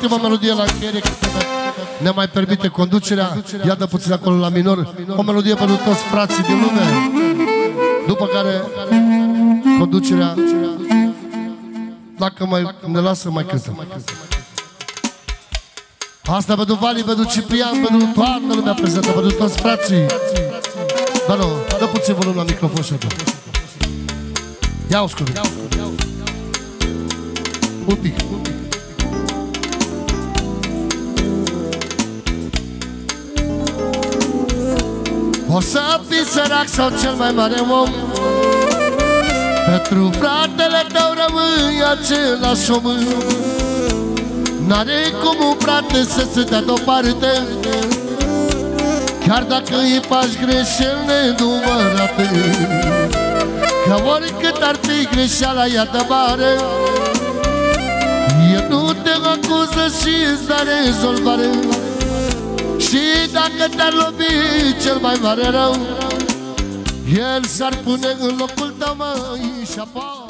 ultima melodie la încheiere, ne mai permite conducerea. Iată puțin acolo la minor. O melodie pentru toți frații din lume. După care conducerea, dacă mai ne lasă, mai cântăm. Asta pentru Vali, pentru Ciprian, pentru toată lumea prezentă, pentru toți frații. Dar nu, dă puțin volum la microfon și atât. Ia-o scurt. Un pic. O să fii sărac sau cel mai mare om, pentru fratele tău rămâi același om. N-are cum un frate să se dea deoparte, chiar dacă îi faci greșeli nenumărate. Că oricât ar fi greșeala ea de mare, el nu te acuză și îți da rezolvare. Și dacă te-ar lovi cel mai mare rău, el s-ar pune în locul tău, măi, și apoi